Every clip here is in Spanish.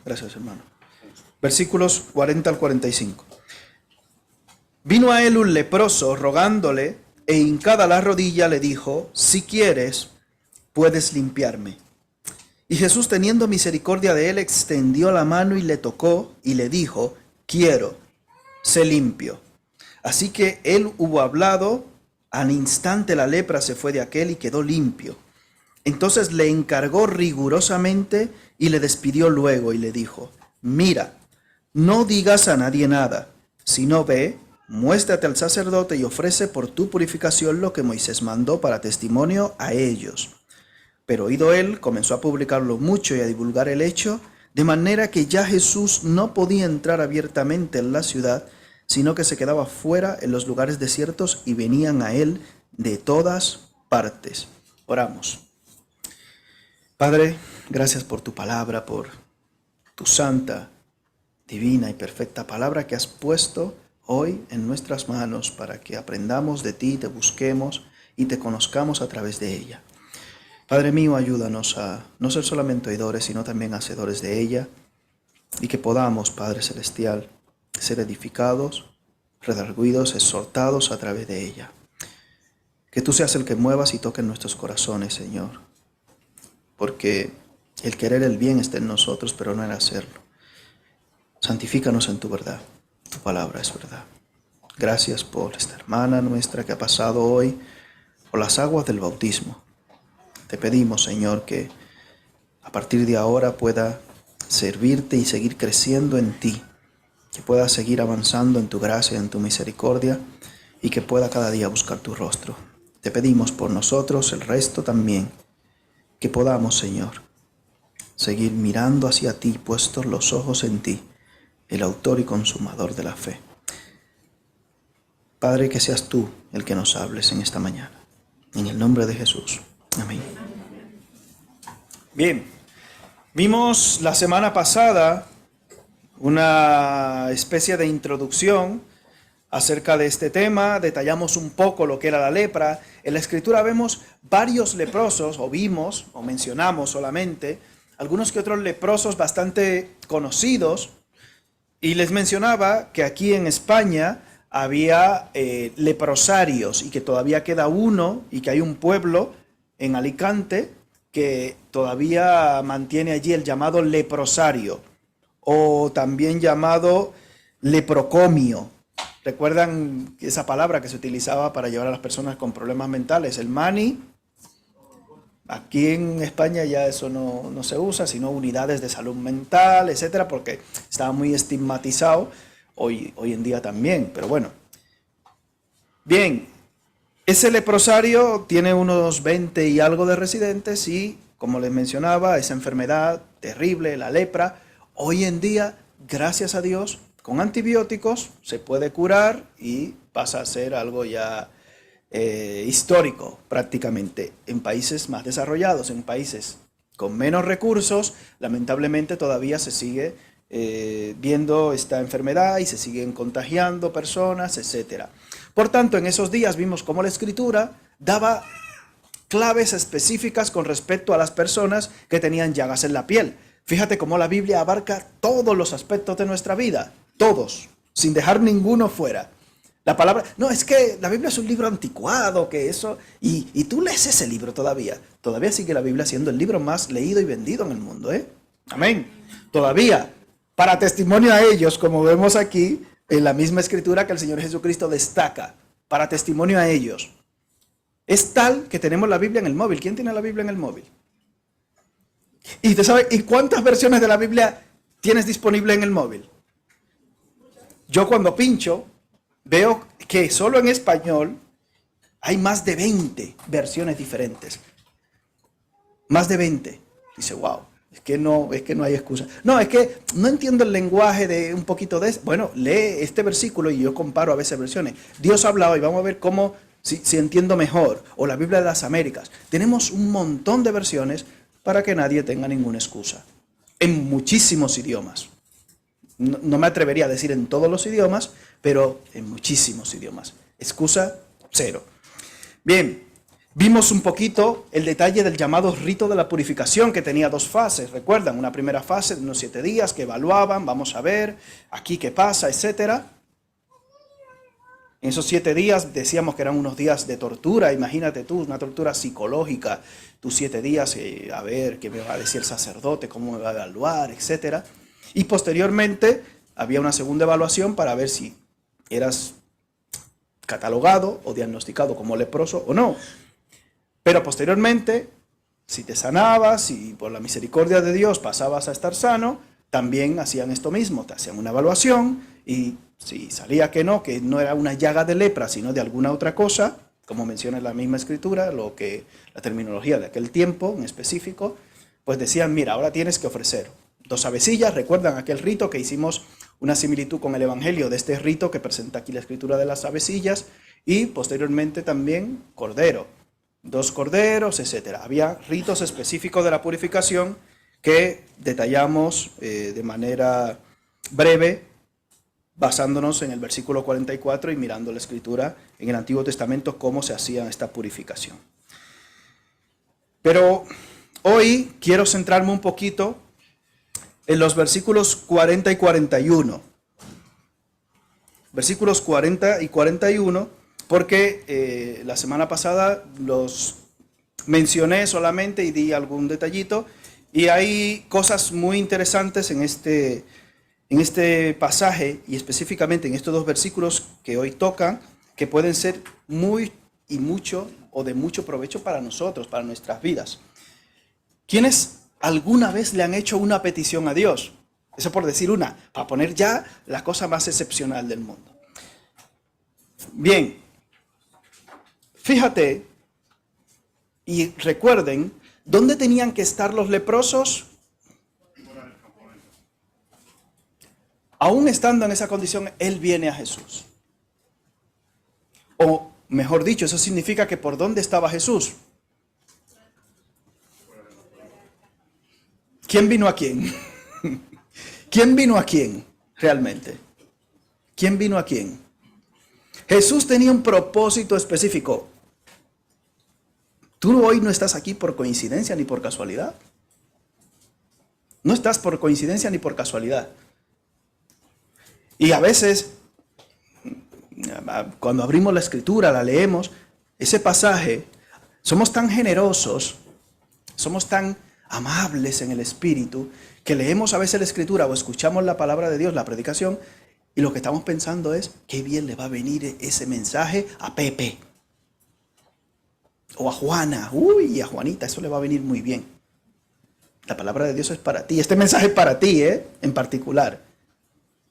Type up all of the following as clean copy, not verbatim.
Gracias, hermano. Versículos 40 al 45. Vino a él un leproso rogándole, e hincada la rodilla le dijo: si quieres, puedes limpiarme. Y Jesús, teniendo misericordia de él, extendió la mano y le tocó, y le dijo: quiero, sé limpio. Así que él hubo hablado, al instante la lepra se fue de aquél y quedó limpio. Entonces le encargó rigurosamente y le despidió luego y le dijo: mira, no digas a nadie nada, sino ve, muéstrate al sacerdote y ofrece por tu purificación lo que Moisés mandó para testimonio a ellos. Pero oído él, comenzó a publicarlo mucho y a divulgar el hecho, de manera que ya Jesús no podía entrar abiertamente en la ciudad, sino que se quedaba fuera en los lugares desiertos y venían a él de todas partes. Oramos. Padre, gracias por tu palabra, por tu santa, divina y perfecta palabra que has puesto hoy en nuestras manos para que aprendamos de ti, te busquemos y te conozcamos a través de ella. Padre mío, ayúdanos a no ser solamente oidores, sino también hacedores de ella, y que podamos, Padre Celestial, ser edificados, redarguidos, exhortados a través de ella. Que tú seas el que muevas y toques nuestros corazones, Señor, porque el querer el bien está en nosotros, pero no el hacerlo. Santifícanos en tu verdad, tu palabra es verdad. Gracias por esta hermana nuestra que ha pasado hoy por las aguas del bautismo. Te pedimos, Señor, que a partir de ahora pueda servirte y seguir creciendo en ti, que pueda seguir avanzando en tu gracia, en tu misericordia, y que pueda cada día buscar tu rostro. Te pedimos por nosotros, el resto también, que podamos, Señor, seguir mirando hacia ti, puestos los ojos en ti, el autor y consumador de la fe. Padre, que seas tú el que nos hables en esta mañana. En el nombre de Jesús. Amén. Bien, vimos la semana pasada una especie de introducción acerca de este tema, detallamos un poco lo que era la lepra. En la Escritura vemos varios leprosos, o vimos, o mencionamos solamente, algunos que otros leprosos bastante conocidos, y les mencionaba que aquí en España había leprosarios, y que todavía queda uno, y que hay un pueblo en Alicante que todavía mantiene allí el llamado leprosario, o también llamado leprocomio. ¿Recuerdan esa palabra que se utilizaba para llevar a las personas con problemas mentales? El mani. Aquí en España ya eso no se usa, sino unidades de salud mental, etcétera, porque estaba muy estigmatizado hoy en día también, pero bueno. Bien, ese leprosario tiene unos 20 y algo de residentes y, como les mencionaba, esa enfermedad terrible, la lepra, hoy en día, gracias a Dios, con antibióticos se puede curar y pasa a ser algo ya histórico prácticamente. En países más desarrollados, en países con menos recursos, lamentablemente todavía se sigue viendo esta enfermedad y se siguen contagiando personas, etcétera. Por tanto, en esos días vimos cómo la Escritura daba claves específicas con respecto a las personas que tenían llagas en la piel. Fíjate cómo la Biblia abarca todos los aspectos de nuestra vida, todos, sin dejar ninguno fuera. La palabra, no, es que la Biblia es un libro anticuado, que eso, y tú lees ese libro todavía sigue la Biblia siendo el libro más leído y vendido en el mundo, ¿eh? Amén. Todavía, para testimonio a ellos, como vemos aquí, en la misma Escritura que el Señor Jesucristo destaca, para testimonio a ellos. Es tal que tenemos la Biblia en el móvil. ¿Quién tiene la Biblia en el móvil? ¿Y usted sabe y cuántas versiones de la Biblia tienes disponible en el móvil? Yo cuando pincho, veo que solo en español hay más de 20 versiones diferentes. Más de 20. Dice, wow, es que no hay excusa. No, es que no entiendo el lenguaje de un poquito de eso. Bueno, lee este versículo y yo comparo a veces versiones. Dios ha hablado y vamos a ver cómo, si entiendo mejor. O la Biblia de las Américas. Tenemos un montón de versiones para que nadie tenga ninguna excusa. En muchísimos idiomas. No me atrevería a decir en todos los idiomas, pero en muchísimos idiomas. Excusa cero. Bien, Vimos un poquito el detalle del llamado rito de la purificación, que tenía dos fases, ¿recuerdan? Una primera fase de unos 7 días que evaluaban, vamos a ver aquí qué pasa, etcétera. En esos 7 días decíamos que eran unos días de tortura, imagínate tú, una tortura psicológica, tus 7 días, a ver qué me va a decir el sacerdote, cómo me va a evaluar, etcétera. Y posteriormente había una segunda evaluación para ver si eras catalogado o diagnosticado como leproso o no. Pero posteriormente, si te sanabas y por la misericordia de Dios pasabas a estar sano, también hacían esto mismo, te hacían una evaluación y si salía que no era una llaga de lepra, sino de alguna otra cosa, como menciona la misma escritura, la terminología de aquel tiempo en específico, pues decían, mira, ahora tienes que ofrecer 2 avecillas, recuerdan aquel rito que hicimos una similitud con el evangelio de este rito que presenta aquí la escritura de las avecillas, y posteriormente también cordero, 2 corderos, etcétera. Había ritos específicos de la purificación que detallamos de manera breve, basándonos en el versículo 44 y mirando la escritura en el Antiguo Testamento cómo se hacía esta purificación. Pero hoy quiero centrarme un poquito en los versículos 40 y 41. Versículos 40 y 41, porque la semana pasada los mencioné solamente y di algún detallito, y hay cosas muy interesantes en este pasaje y específicamente en estos 2 versículos que hoy tocan, que pueden ser muy y mucho o de mucho provecho para nosotros, para nuestras vidas. ¿Quiénes alguna vez le han hecho una petición a Dios? Eso por decir una, para poner ya la cosa más excepcional del mundo. Bien, fíjate y recuerden, ¿dónde tenían que estar los leprosos? Aún estando en esa condición, Él viene a Jesús. O mejor dicho, eso significa que ¿por dónde estaba Jesús? ¿Quién vino a quién? ¿Quién vino a quién realmente? ¿Quién vino a quién? Jesús tenía un propósito específico. Tú hoy no estás aquí por coincidencia ni por casualidad. No estás por coincidencia ni por casualidad. Y a veces, cuando abrimos la escritura, la leemos, ese pasaje, somos tan generosos, somos tan amables en el espíritu, que leemos a veces la escritura o escuchamos la palabra de Dios, la predicación, y lo que estamos pensando es, qué bien le va a venir ese mensaje a Pepe. O a Juana, a Juanita, eso le va a venir muy bien. La palabra de Dios es para ti, este mensaje es para ti, en particular,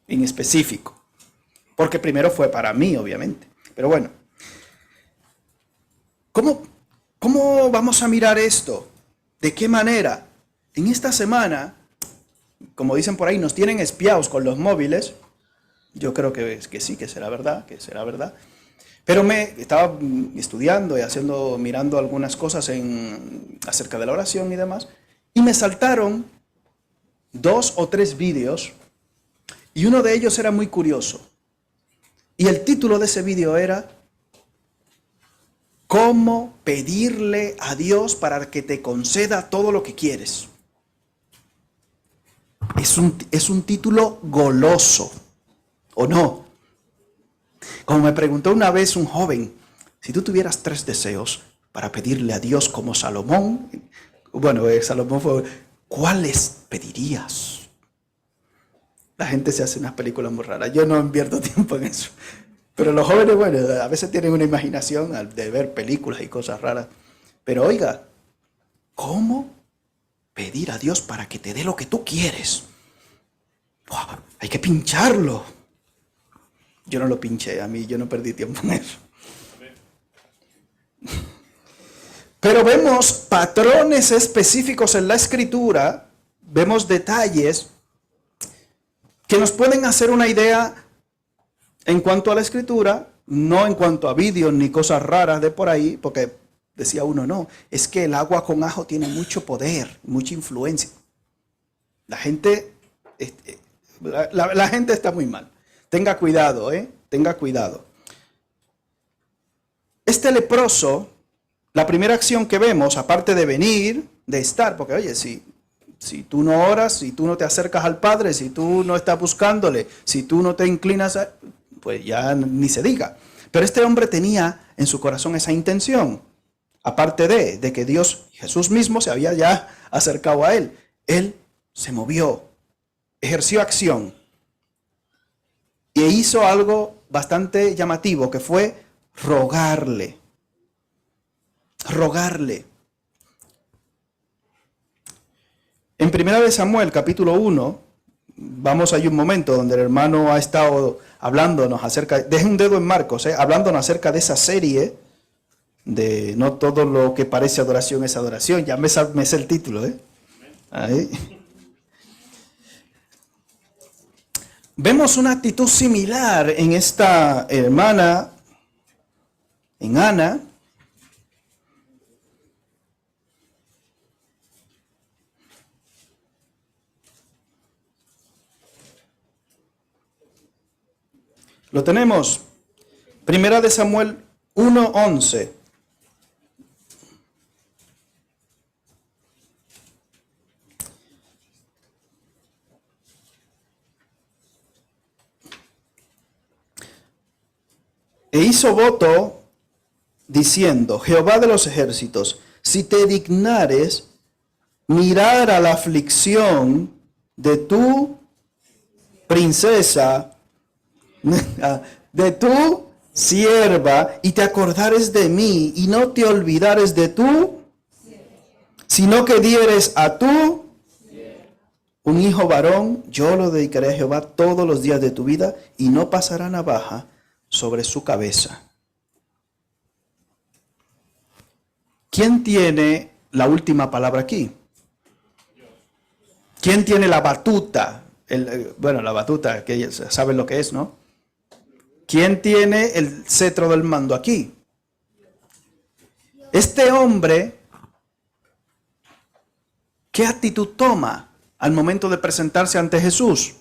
en específico. Porque primero fue para mí, obviamente. Pero bueno, ¿cómo vamos a mirar esto? ¿De qué manera? En esta semana, como dicen por ahí, nos tienen espiados con los móviles. Yo creo que sí, que será verdad, Pero me estaba estudiando y mirando algunas cosas acerca de la oración y demás, y me saltaron 2 o 3 vídeos, y uno de ellos era muy curioso. Y el título de ese vídeo era ¿Cómo pedirle a Dios para que te conceda todo lo que quieres? Es un título goloso, ¿o no? Como me preguntó una vez un joven, si tú tuvieras 3 deseos para pedirle a Dios como Salomón, bueno, Salomón fue, ¿cuáles pedirías? La gente se hace unas películas muy raras, yo no invierto tiempo en eso. Pero los jóvenes, bueno, a veces tienen una imaginación de ver películas y cosas raras. Pero oiga, ¿cómo pedir a Dios para que te dé lo que tú quieres? ¡Wow! Hay que pincharlo. Yo no lo pinché, yo no perdí tiempo en eso. Pero vemos patrones específicos en la escritura, vemos detalles que nos pueden hacer una idea en cuanto a la escritura, no en cuanto a vídeos ni cosas raras de por ahí, porque decía uno, no, es que el agua con ajo tiene mucho poder, mucha influencia. La gente está muy mal. Tenga cuidado, tenga cuidado. Este leproso La primera acción que vemos, aparte de venir, de estar, porque oye, si tú no oras, si tú no te acercas al Padre, si tú no estás buscándole, si tú no te inclinas, pues ya ni se diga. Pero este hombre tenía en su corazón esa intención, aparte de que Dios, Jesús mismo, se había ya acercado a él. Él se movió, ejerció acción e hizo algo bastante llamativo, que fue rogarle. Rogarle. En 1 Samuel, capítulo 1, vamos ahí un momento donde el hermano ha estado hablándonos acerca, deje un dedo en Marcos, hablándonos acerca de esa serie de no todo lo que parece adoración es adoración. Ya me sé el título. Ahí. Vemos una actitud similar en esta hermana, en Ana. Lo tenemos. 1 Samuel 1:11. E hizo voto diciendo: Jehová de los ejércitos, si te dignares mirar a la aflicción de tu princesa, de tu sierva, y te acordares de mí, y no te olvidares de tú, sino que dieres a tú un hijo varón, yo lo dedicaré a Jehová todos los días de tu vida, y no pasará navaja sobre su cabeza. ¿Quién tiene la última palabra aquí? ¿Quién tiene la batuta? La batuta, que saben lo que es, ¿no? ¿Quién tiene el cetro del mando aquí? Este hombre, ¿qué actitud toma al momento de presentarse ante Jesús?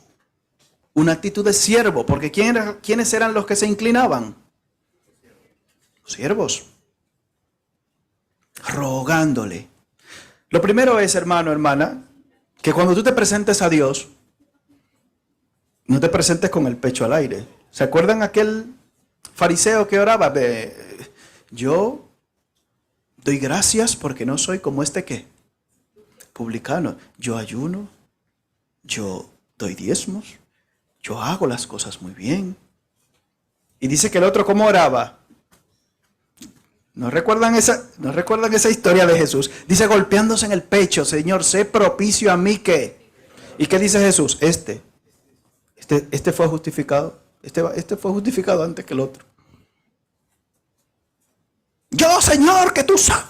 Una actitud de siervo, porque ¿quiénes eran los que se inclinaban? Los siervos. Rogándole. Lo primero es, hermano, hermana, que cuando tú te presentes a Dios, no te presentes con el pecho al aire. ¿Se acuerdan aquel fariseo que oraba? Yo doy gracias porque no soy como este que publicano. Yo ayuno, yo doy diezmos, yo hago las cosas muy bien. Y dice que el otro, ¿cómo oraba? ¿No recuerdan esa historia de Jesús? Dice, golpeándose en el pecho: Señor, sé propicio a mí que. ¿Y qué dice Jesús? Este fue justificado. Este fue justificado antes que el otro. Yo, Señor, que tú sabes,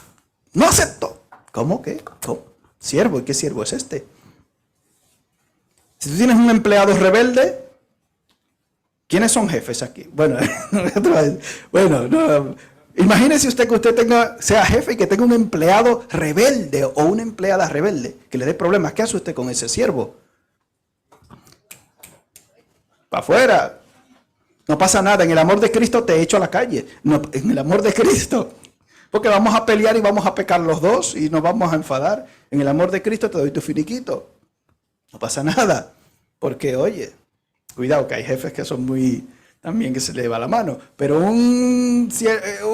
no acepto. ¿Cómo que? ¿Cómo? Siervo. ¿Y qué siervo es este? Si tú tienes un empleado rebelde, ¿quiénes son jefes aquí? Bueno, imagínese usted que usted sea jefe y que tenga un empleado rebelde o una empleada rebelde que le dé problemas. ¿Qué hace usted con ese siervo? Para afuera. No pasa nada. En el amor de Cristo te echo a la calle. No, en el amor de Cristo. Porque vamos a pelear y vamos a pecar los dos y nos vamos a enfadar. En el amor de Cristo te doy tu finiquito. No pasa nada. Porque, oye, cuidado que hay jefes que son también que se le va la mano. Pero un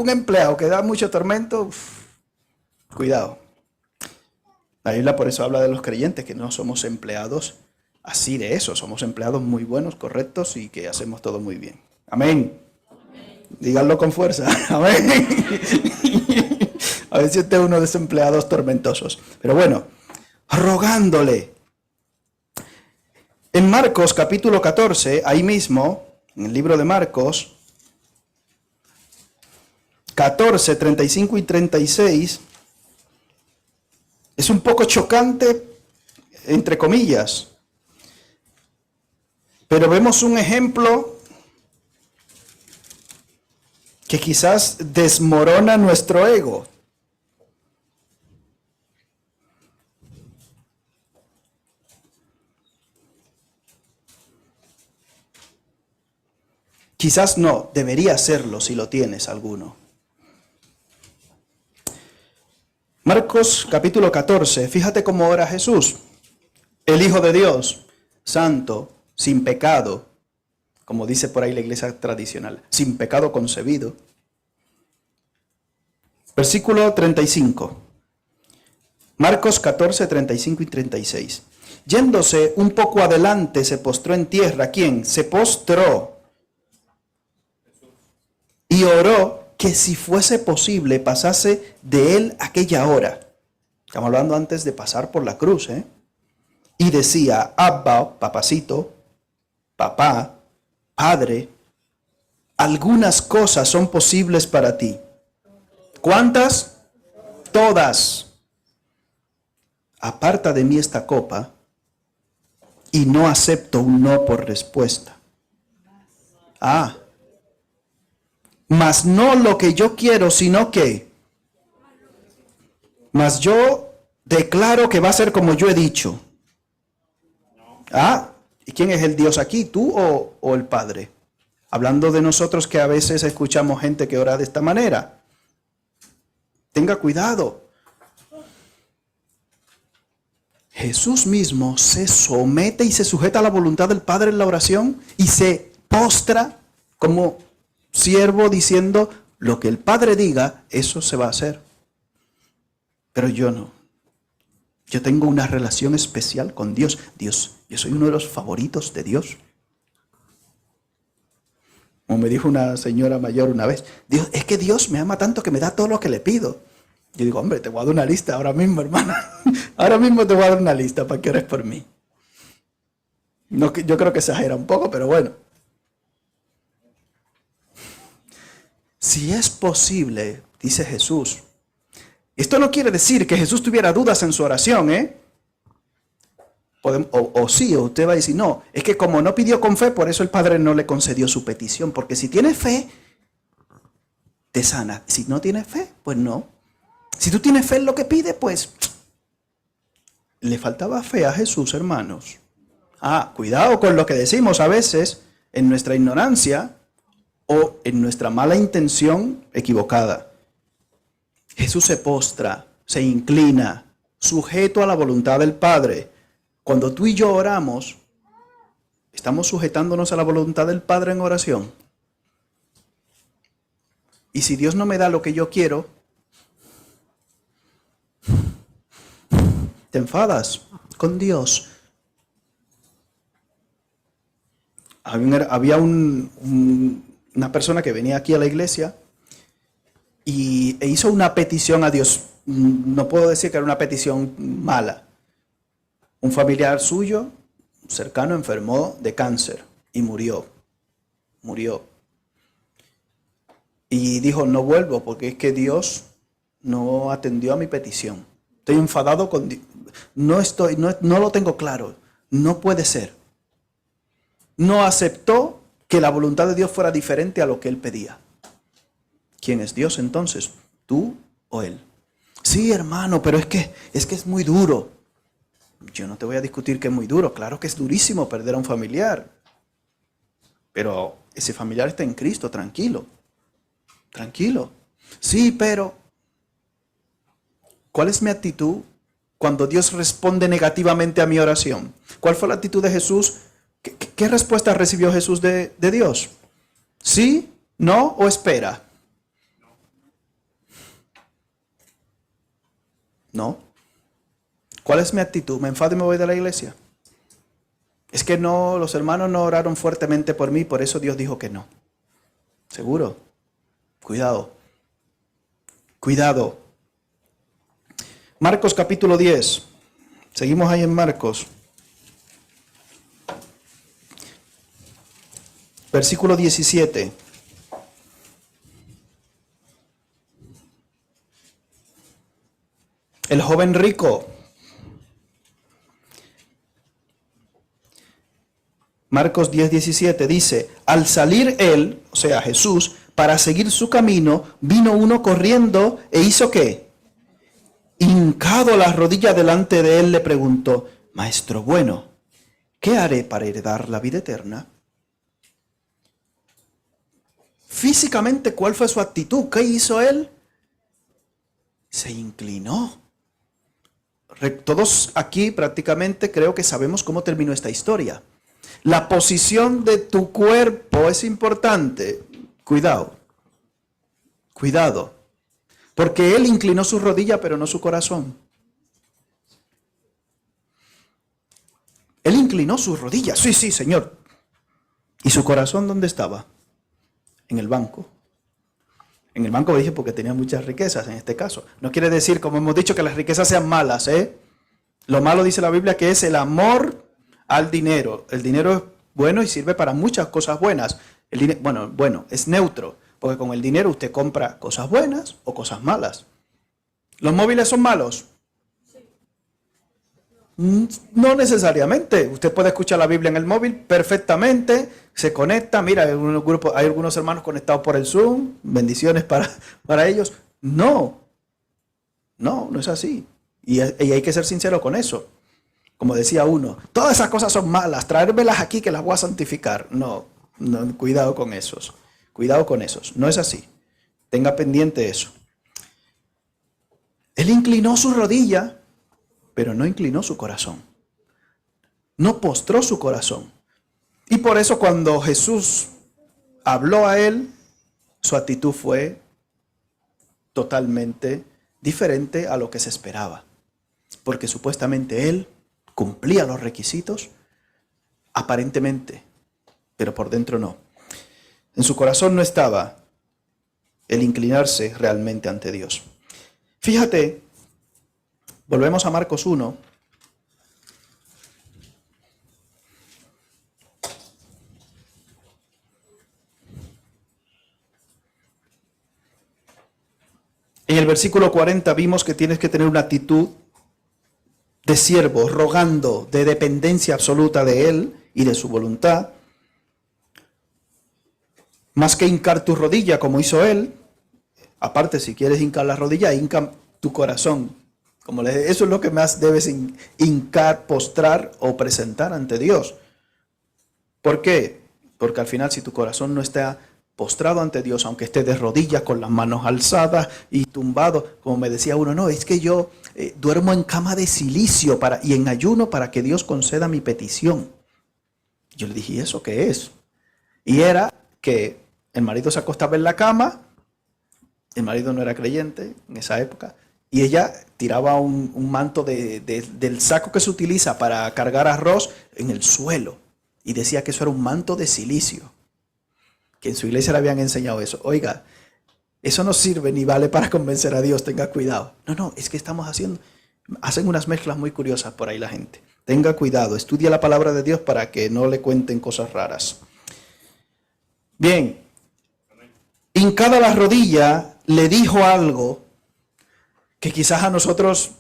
empleado que da mucho tormento, cuidado. La Biblia por eso habla de los creyentes, que no somos empleados así de eso. Somos empleados muy buenos, correctos y que hacemos todo muy bien. Amén. Díganlo con fuerza. Amén. A ver si usted es uno de esos empleados tormentosos. Pero bueno, rogándole. En Marcos capítulo 14, ahí mismo, en el libro de Marcos, 14, 35 y 36, es un poco chocante, entre comillas, pero vemos un ejemplo que quizás desmorona nuestro ego. Quizás no, debería serlo si lo tienes alguno. Marcos capítulo 14, fíjate cómo ora Jesús, el Hijo de Dios, santo, sin pecado, como dice por ahí la iglesia tradicional, sin pecado concebido. Versículo 35. Marcos 14, 35 y 36. Yéndose un poco adelante, se postró en tierra. ¿Quién? Se postró y oró que si fuese posible pasase de él aquella hora. Estamos hablando antes de pasar por la cruz, ¿eh? Y decía, Abba, papacito, papá, padre, algunas cosas son posibles para ti. ¿Cuántas? Todas. Aparta de mí esta copa, y no acepto un no por respuesta. Mas no lo que yo quiero, sino que, mas yo declaro que va a ser como yo he dicho. ¿Y quién es el Dios aquí, tú o el Padre? Hablando de nosotros que a veces escuchamos gente que ora de esta manera. Tenga cuidado. Jesús mismo se somete y se sujeta a la voluntad del Padre en la oración y se postra como siervo diciendo, lo que el Padre diga, eso se va a hacer. Pero yo no. Yo tengo una relación especial con Dios. Dios, yo soy uno de los favoritos de Dios. Como me dijo una señora mayor una vez, Dios, es que Dios me ama tanto que me da todo lo que le pido. Yo digo, hombre, te voy a dar una lista ahora mismo, hermana. Ahora mismo te voy a dar una lista para que ores por mí. No, yo creo que exagera un poco, pero bueno. Si es posible, dice Jesús. Esto no quiere decir que Jesús tuviera dudas en su oración, ¿eh? O sí, o usted va a decir, no, es que como no pidió con fe, por eso el Padre no le concedió su petición. Porque si tiene fe, te sana. Si no tienes fe, pues no. Si tú tienes fe en lo que pide, pues le faltaba fe a Jesús, hermanos. Cuidado con lo que decimos a veces en nuestra ignorancia o en nuestra mala intención equivocada. Jesús se postra, se inclina, sujeto a la voluntad del Padre. Cuando tú y yo oramos, ¿estamos sujetándonos a la voluntad del Padre en oración? Y si Dios no me da lo que yo quiero, te enfadas con Dios. Había una persona que venía aquí a la iglesia e hizo una petición a Dios. No puedo decir que era una petición mala. Un familiar suyo, cercano, enfermó de cáncer y murió. Y dijo, no vuelvo porque es que Dios no atendió a mi petición. Estoy enfadado con Dios. No lo tengo claro. No puede ser. No aceptó que la voluntad de Dios fuera diferente a lo que él pedía. ¿Quién es Dios entonces? ¿Tú o él? Sí, hermano, pero es que es muy duro. Yo no te voy a discutir que es muy duro. Claro que es durísimo perder a un familiar. Pero ese familiar está en Cristo, tranquilo. Tranquilo. Sí, pero ¿cuál es mi actitud cuando Dios responde negativamente a mi oración? ¿Cuál fue la actitud de Jesús? ¿Qué respuesta recibió Jesús de Dios? ¿Sí? ¿No? ¿O espera? No. ¿Cuál es mi actitud? ¿Me enfado y me voy de la iglesia? Es que no, los hermanos no oraron fuertemente por mí, por eso Dios dijo que no. ¿Seguro? Cuidado. Cuidado. Marcos capítulo 10. Seguimos ahí en Marcos. Versículo 17. El joven rico. Marcos 10, 17 dice, al salir él, o sea Jesús, para seguir su camino, vino uno corriendo e hizo ¿qué? Hincado las rodillas delante de él, le preguntó, Maestro bueno, ¿qué haré para heredar la vida eterna? Físicamente, ¿cuál fue su actitud? ¿Qué hizo él? Se inclinó. Todos aquí prácticamente creo que sabemos cómo terminó esta historia. La posición de tu cuerpo es importante. Cuidado. Cuidado. Porque él inclinó su rodilla, pero no su corazón. Él inclinó su rodilla. Sí, sí, Señor. ¿Y su corazón dónde estaba? En el banco. En el banco dije porque tenía muchas riquezas en este caso. No quiere decir, como hemos dicho, que las riquezas sean malas, ¿eh? Lo malo dice la Biblia que es el amor al dinero. El dinero es bueno y sirve para muchas cosas buenas. El dinero, bueno, es neutro, porque con el dinero usted compra cosas buenas o cosas malas. ¿Los móviles son malos? No necesariamente. Usted puede escuchar la Biblia en el móvil perfectamente, se conecta. Mira, hay algunos hermanos conectados por el Zoom. Bendiciones para ellos. No es así. Y hay que ser sincero con eso. Como decía uno, todas esas cosas son malas, traérmelas aquí que las voy a santificar. No, cuidado con esos. Cuidado con esos. No es así. Tenga pendiente eso. Él inclinó su rodilla, pero no inclinó su corazón. No postró su corazón. Y por eso cuando Jesús habló a él, su actitud fue totalmente diferente a lo que se esperaba. Porque supuestamente él cumplía los requisitos, aparentemente, pero por dentro no. En su corazón no estaba el inclinarse realmente ante Dios. Fíjate, volvemos a Marcos 1. En el versículo 40 vimos que tienes que tener una actitud de siervo, rogando, de dependencia absoluta de Él y de su voluntad. Más que hincar tu rodilla como hizo Él, aparte si quieres hincar la rodilla, hinca tu corazón. Eso es lo que más debes hincar, postrar o presentar ante Dios. ¿Por qué? Porque al final si tu corazón no está postrado ante Dios, aunque esté de rodillas con las manos alzadas y tumbado, como me decía uno, no, es que yo duermo en cama de silicio y en ayuno para que Dios conceda mi petición. Yo le dije, ¿y eso qué es? Y era que el marido se acostaba en la cama, el marido no era creyente en esa época, y ella tiraba un manto del saco que se utiliza para cargar arroz en el suelo, y decía que eso era un manto de silicio, que en su iglesia le habían enseñado eso. Oiga, eso no sirve ni vale para convencer a Dios, tenga cuidado. No, es que hacen unas mezclas muy curiosas por ahí la gente. Tenga cuidado, estudia la palabra de Dios para que no le cuenten cosas raras. Bien, hincada la rodilla, le dijo algo que quizás a nosotros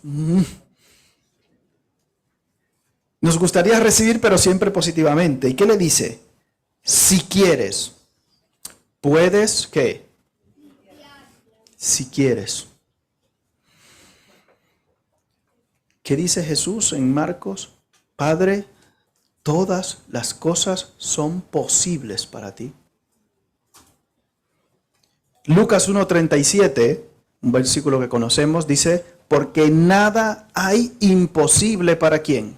nos gustaría recibir, pero siempre positivamente. ¿Y qué le dice? Si quieres, puedes, ¿qué? Si quieres. ¿Qué dice Jesús en Marcos? Padre, todas las cosas son posibles para ti. Lucas 1:37, un versículo que conocemos, dice, porque nada hay imposible para ¿quién?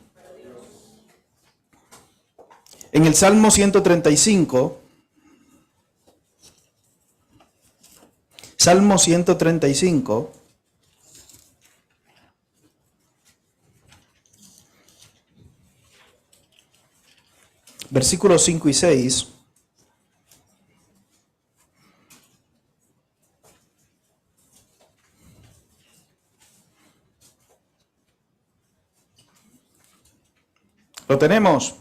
En el Salmo 135, Salmo 135, versículos 5 y 6, ¿lo tenemos?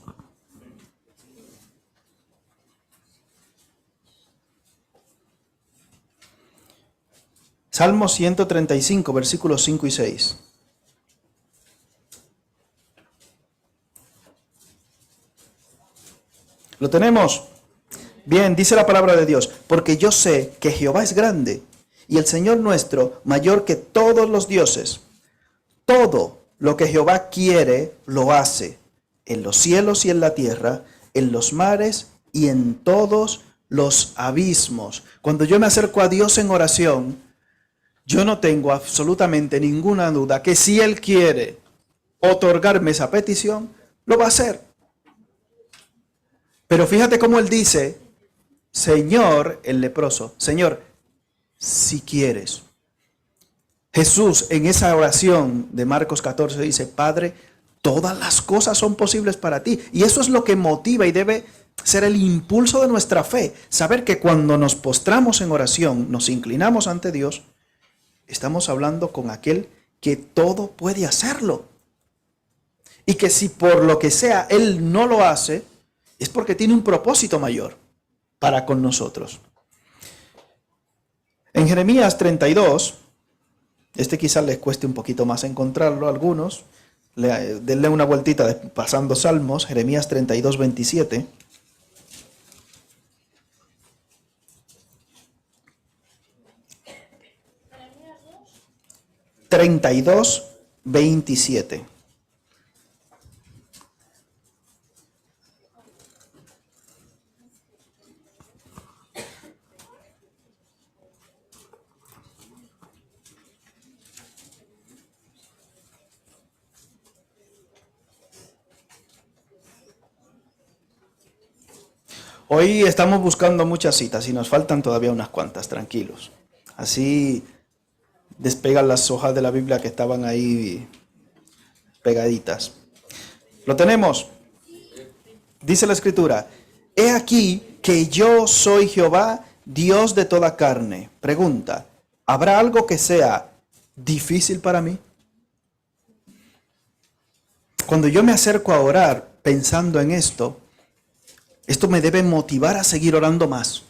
Salmo 135, versículos 5 y 6. ¿Lo tenemos? Bien, dice la palabra de Dios, porque yo sé que Jehová es grande y el Señor nuestro mayor que todos los dioses. Todo lo que Jehová quiere lo hace, en los cielos y en la tierra, en los mares y en todos los abismos. Cuando yo me acerco a Dios en oración, yo no tengo absolutamente ninguna duda que si Él quiere otorgarme esa petición, lo va a hacer. Pero fíjate cómo Él dice, Señor, el leproso, Señor, si quieres. Jesús en esa oración de Marcos 14 dice, Padre, todas las cosas son posibles para ti. Y eso es lo que motiva y debe ser el impulso de nuestra fe. Saber que cuando nos postramos en oración, nos inclinamos ante Dios, estamos hablando con aquel que todo puede hacerlo. Y que si por lo que sea Él no lo hace, es porque tiene un propósito mayor para con nosotros. En Jeremías 32, quizás les cueste un poquito más encontrarlo a algunos. Denle una vueltita pasando Salmos, Jeremías 32, 27. (32, 27). Hoy estamos buscando muchas citas y nos faltan todavía unas cuantas, tranquilos. Así despegan las hojas de la Biblia que estaban ahí pegaditas. ¿Lo tenemos? Dice la Escritura, he aquí que yo soy Jehová, Dios de toda carne. Pregunta, ¿habrá algo que sea difícil para mí? Cuando yo me acerco a orar pensando en esto me debe motivar a seguir orando más.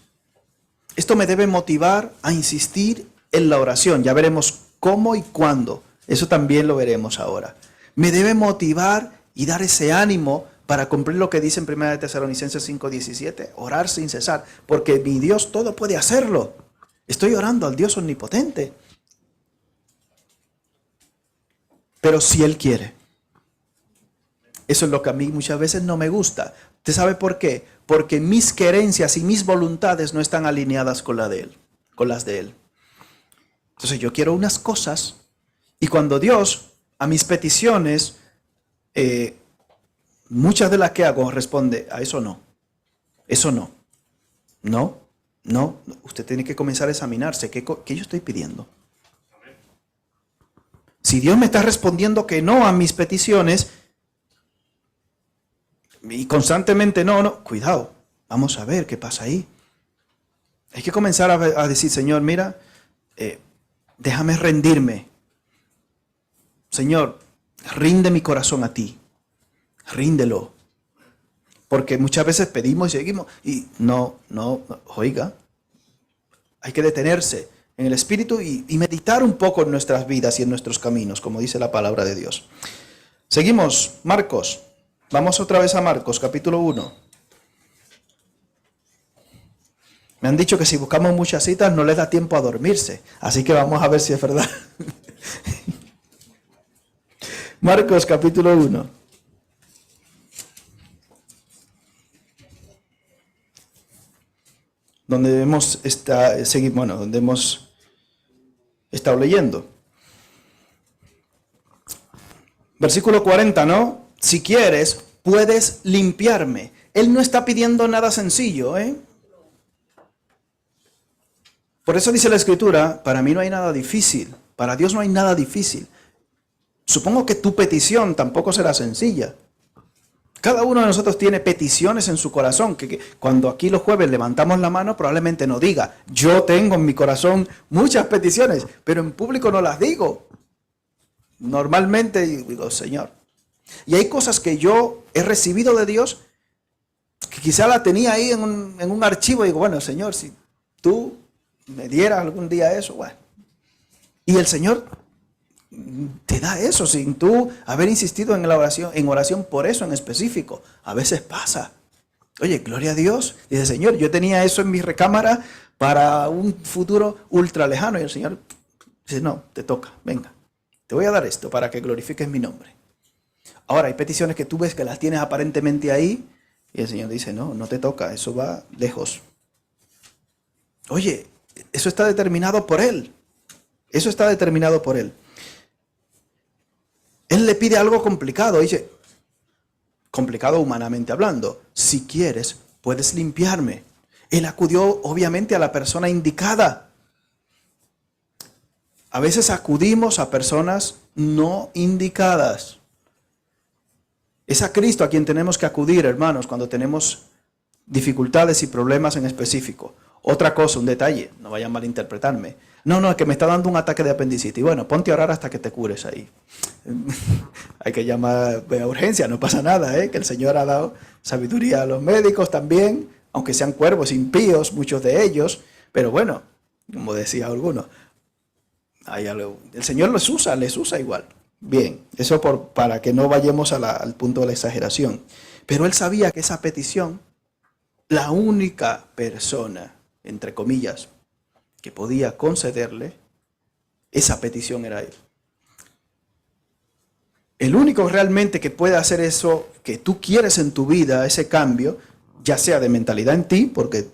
Esto me debe motivar a insistir en la oración. Ya veremos cómo y cuándo. Eso también lo veremos ahora. Me debe motivar y dar ese ánimo para cumplir lo que dice en 1 Tesalonicenses 5:17. Orar sin cesar. Porque mi Dios todo puede hacerlo. Estoy orando al Dios omnipotente. Pero si Él quiere. Eso es lo que a mí muchas veces no me gusta. ¿Usted sabe por qué? Porque mis querencias y mis voluntades no están alineadas con las de Él. Entonces yo quiero unas cosas y cuando Dios a mis peticiones, muchas de las que hago responde a eso no. Eso no. No. Usted tiene que comenzar a examinarse. ¿Qué yo estoy pidiendo? Si Dios me está respondiendo que no a mis peticiones, y constantemente no, cuidado, vamos a ver qué pasa ahí. Hay que comenzar a decir, Señor, mira, déjame rendirme. Señor, rinde mi corazón a ti, ríndelo. Porque muchas veces pedimos y seguimos, y no, oiga, hay que detenerse en el Espíritu y meditar un poco en nuestras vidas y en nuestros caminos, como dice la palabra de Dios. Seguimos, Marcos. Vamos otra vez a Marcos, capítulo 1. Me han dicho que si buscamos muchas citas no les da tiempo a dormirse. Así que vamos a ver si es verdad. Marcos, capítulo 1. Donde hemos estado leyendo. Versículo 40, ¿no? Si quieres, puedes limpiarme. Él no está pidiendo nada sencillo, ¿eh? Por eso dice la Escritura, para mí no hay nada difícil. Para Dios no hay nada difícil. Supongo que tu petición tampoco será sencilla. Cada uno de nosotros tiene peticiones en su corazón, que cuando aquí los jueves levantamos la mano probablemente no diga, yo tengo en mi corazón muchas peticiones, pero en público no las digo. Normalmente digo, Señor. Y hay cosas que yo he recibido de Dios, que quizá la tenía ahí en un archivo, y digo, bueno, Señor, si tú me dieras algún día eso, bueno. Y el Señor te da eso sin tú haber insistido en oración por eso en específico. A veces pasa. Oye, gloria a Dios. Dice, Señor, yo tenía eso en mi recámara para un futuro ultra lejano. Y el Señor dice, no, te toca, venga. Te voy a dar esto para que glorifiques mi nombre. Ahora, hay peticiones que tú ves que las tienes aparentemente ahí y el Señor dice, no te toca, eso va lejos. Oye, eso está determinado por Él. Eso está determinado por Él. Él le pide algo complicado. Dice, complicado humanamente hablando. Si quieres, puedes limpiarme. Él acudió obviamente a la persona indicada. A veces acudimos a personas no indicadas. Es a Cristo a quien tenemos que acudir, hermanos, cuando tenemos dificultades y problemas en específico. Otra cosa, un detalle, no vayan a malinterpretarme. No, es que me está dando un ataque de apendicitis. Bueno, ponte a orar hasta que te cures ahí. Hay que llamar a urgencia, no pasa nada, que el Señor ha dado sabiduría a los médicos también, aunque sean cuervos impíos, muchos de ellos, pero bueno, como decía alguno, el Señor les usa igual. Bien, eso para que no vayamos al punto de la exageración. Pero él sabía que esa petición, la única persona, entre comillas, que podía concederle esa petición era él. El único realmente que puede hacer eso que tú quieres en tu vida, ese cambio, ya sea de mentalidad en ti, porque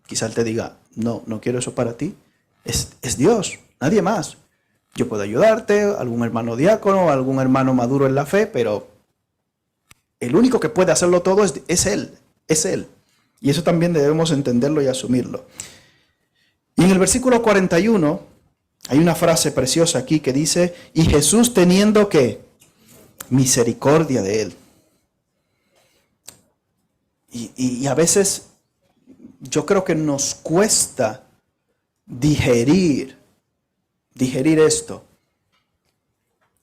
quizá él te diga, no quiero eso para ti, es Dios, nadie más. Yo puedo ayudarte, algún hermano diácono, algún hermano maduro en la fe, pero el único que puede hacerlo todo es Él. Y eso también debemos entenderlo y asumirlo. Y en el versículo 41 hay una frase preciosa aquí que dice, y Jesús teniendo ¿qué? Misericordia de él. Y a veces yo creo que nos cuesta digerir esto.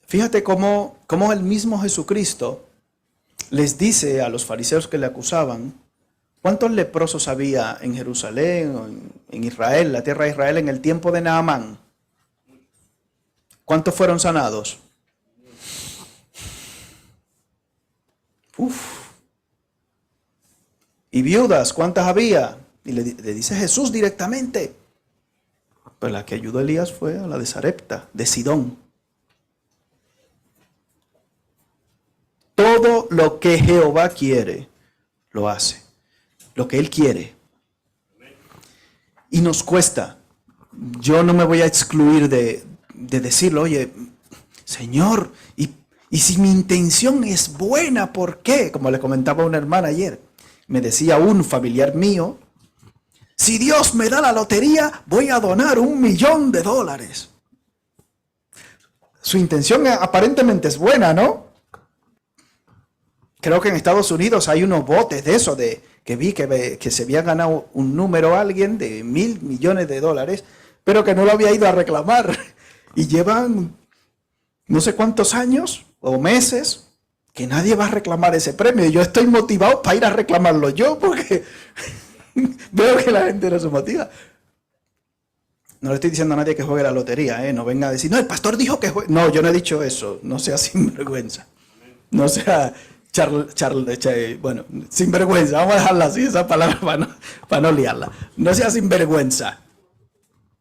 Fíjate cómo el mismo Jesucristo les dice a los fariseos que le acusaban, ¿cuántos leprosos había en Jerusalén o en Israel, la tierra de Israel, en el tiempo de Naamán? ¿Cuántos fueron sanados? ¿Y viudas cuántas había? Y le dice Jesús directamente. Pero la que ayudó a Elías fue a la de Sarepta, de Sidón. Todo lo que Jehová quiere, lo hace. Lo que Él quiere. Y nos cuesta. Yo no me voy a excluir de decirlo, oye, Señor, y si mi intención es buena, ¿por qué? Como le comentaba una hermana ayer, me decía un familiar mío, si Dios me da la lotería, voy a donar $1,000,000. Su intención aparentemente es buena, ¿no? Creo que en Estados Unidos hay unos botes de eso, que vi que se había ganado un número a alguien de $1,000,000,000, pero que no lo había ido a reclamar. Y llevan no sé cuántos años o meses que nadie va a reclamar ese premio. Y yo estoy motivado para ir a reclamarlo yo, porque veo que la gente no se motiva. No le estoy diciendo a nadie que juegue la lotería, no venga a decir, no, el pastor dijo que juegue. No, yo no he dicho eso, no sea sinvergüenza. No sea bueno, sinvergüenza, vamos a dejarla así, esa palabra para no liarla. No sea sinvergüenza.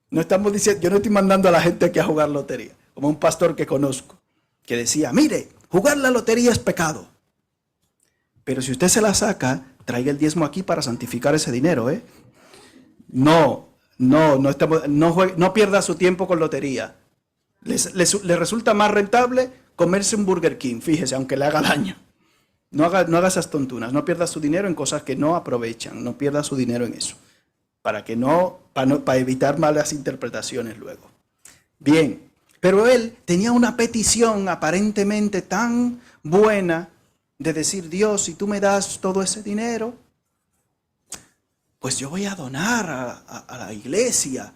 No estamos diciendo, yo no estoy mandando a la gente que a jugar lotería, como un pastor que conozco, que decía, mire, jugar la lotería es pecado. Pero si usted se la saca, traiga el diezmo aquí para santificar ese dinero, No pierda su tiempo con lotería. Le resulta más rentable comerse un Burger King, fíjese, aunque le haga daño. No haga esas tontunas, no pierda su dinero en cosas que no aprovechan, no pierda su dinero en eso. Para evitar malas interpretaciones luego. Bien, pero él tenía una petición aparentemente tan buena de decir, Dios, si tú me das todo ese dinero, pues yo voy a donar a la iglesia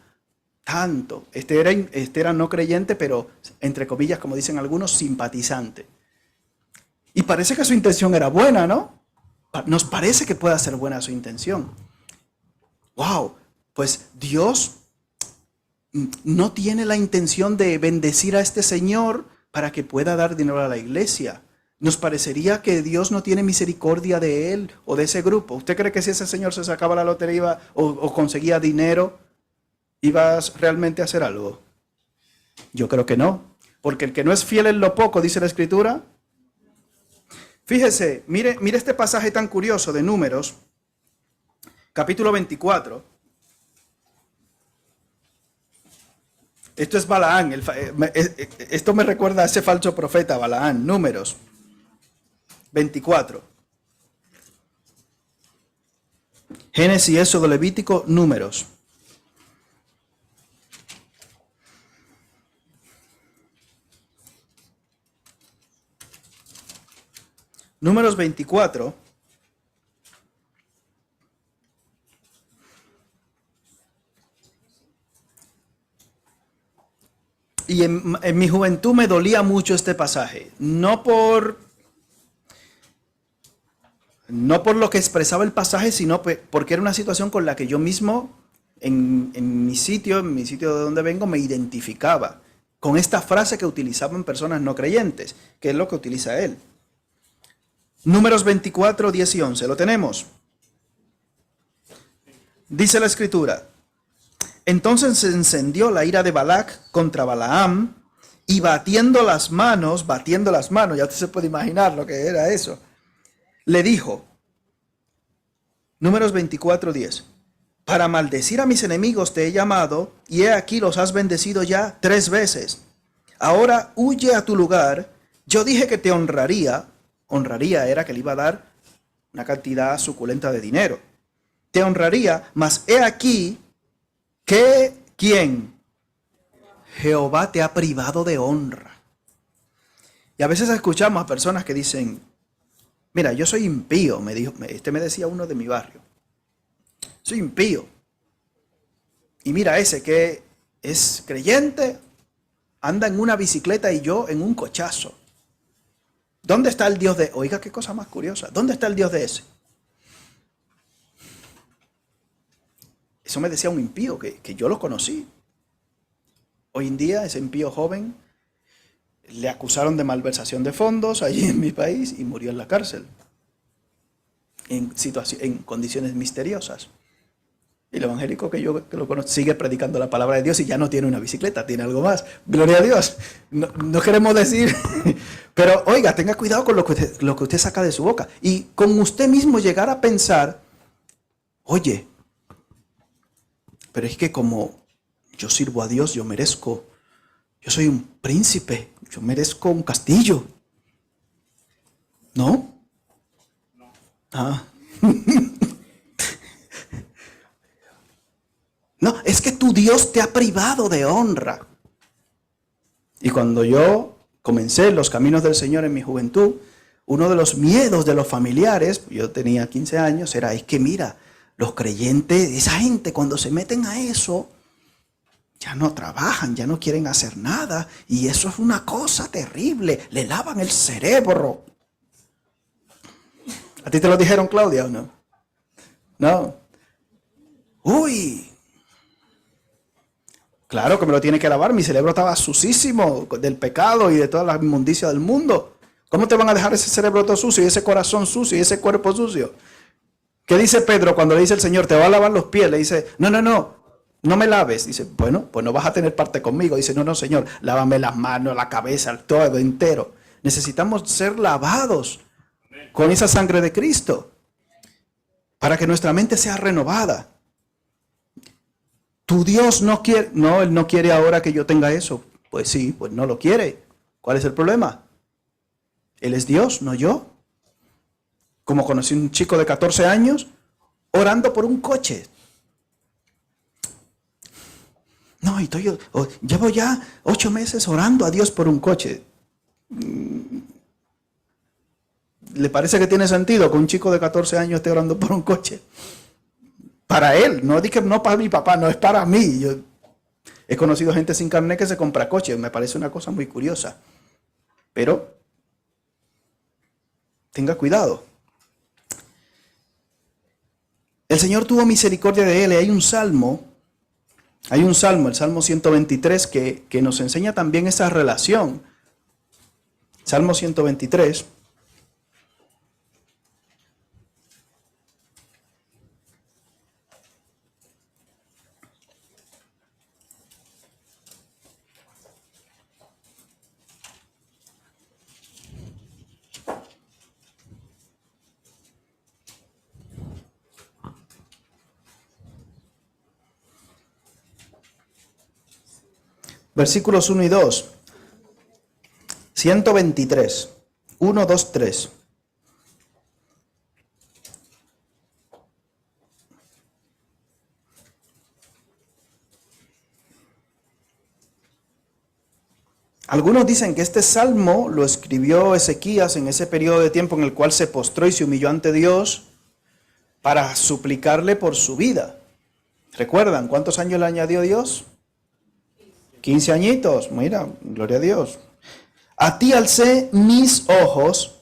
tanto. Este era no creyente, pero entre comillas, como dicen algunos, simpatizante. Y parece que su intención era buena, ¿no? Nos parece que pueda ser buena su intención. Wow, pues Dios no tiene la intención de bendecir a este señor para que pueda dar dinero a la iglesia. Nos parecería que Dios no tiene misericordia de él o de ese grupo. ¿Usted cree que si ese señor se sacaba la lotería o conseguía dinero, iba realmente a hacer algo? Yo creo que no. Porque el que no es fiel en lo poco, dice la Escritura. Fíjese, mire este pasaje tan curioso de Números, capítulo 24. Esto es Balaán. Esto me recuerda a ese falso profeta, Balaán. Números 24. Génesis, Éxodo, Levítico, Números. Números 24. Y en mi juventud me dolía mucho este pasaje. No por lo que expresaba el pasaje, sino porque era una situación con la que yo mismo, en mi sitio de donde vengo, me identificaba con esta frase que utilizaban personas no creyentes, que es lo que utiliza él. Números 24, 10 y 11. ¿Lo tenemos? Dice la escritura: entonces se encendió la ira de Balac contra Balaam, y batiendo las manos, ya usted se puede imaginar lo que era eso, le dijo, Números 24, 10, para maldecir a mis enemigos te he llamado, y he aquí los has bendecido ya 3 veces. Ahora huye a tu lugar. Yo dije que te honraría era que le iba a dar una cantidad suculenta de dinero. Te honraría, mas he aquí que ¿quién? Jehová te ha privado de honra. Y a veces escuchamos a personas que dicen, mira, yo soy impío, me decía uno de mi barrio. Soy impío. Y mira ese que es creyente, anda en una bicicleta y yo en un cochazo. ¿Dónde está el Dios de...? Oiga, qué cosa más curiosa. ¿Dónde está el Dios de ese? Eso me decía un impío que yo lo conocí. Hoy en día, ese impío joven le acusaron de malversación de fondos allí en mi país y murió en la cárcel. En condiciones misteriosas. Y el evangélico que lo conozco sigue predicando la palabra de Dios y ya no tiene una bicicleta, tiene algo más. Gloria a Dios. No queremos decir, pero oiga, tenga cuidado con lo que usted saca de su boca. Y con usted mismo llegar a pensar, oye, pero es que como yo sirvo a Dios, yo soy un príncipe, yo merezco un castillo. ¿No? Ah. No, es que tu Dios te ha privado de honra. Y cuando yo comencé los caminos del Señor en mi juventud, uno de los miedos de los familiares, yo tenía 15 años, es que mira, los creyentes, esa gente cuando se meten a eso, ya no trabajan, ya no quieren hacer nada. Y eso es una cosa terrible, le lavan el cerebro. ¿A ti te lo dijeron, Claudia, o no? No. Uy. Claro que me lo tiene que lavar, mi cerebro estaba sucísimo del pecado y de toda la inmundicia del mundo. ¿Cómo te van a dejar ese cerebro todo sucio y ese corazón sucio y ese cuerpo sucio? ¿Qué dice Pedro cuando le dice el Señor, te va a lavar los pies? Le dice, no me laves. Dice, bueno, pues no vas a tener parte conmigo. Dice, no, Señor, lávame las manos, la cabeza, todo entero. Necesitamos ser lavados con esa sangre de Cristo para que nuestra mente sea renovada. Tu Dios no quiere, Él no quiere ahora que yo tenga eso. Pues sí, pues no lo quiere. ¿Cuál es el problema? Él es Dios, no yo. Como conocí un chico de 14 años orando por un coche. No, llevo ya 8 meses orando a Dios por un coche. ¿Le parece que tiene sentido que un chico de 14 años esté orando por un coche? Para él, no para mi papá, no es para mí. Yo he conocido gente sin carnet que se compra coches, me parece una cosa muy curiosa. Pero tenga cuidado. El Señor tuvo misericordia de él. Hay un salmo, el Salmo 123, que nos enseña también esa relación. Salmo 123. Versículos 1 y 2. 123. 1, 2, 3. Algunos dicen que este salmo lo escribió Ezequías en ese periodo de tiempo en el cual se postró y se humilló ante Dios para suplicarle por su vida. ¿Recuerdan cuántos años le añadió Dios? 15 añitos. Mira, gloria a Dios. A ti alcé mis ojos,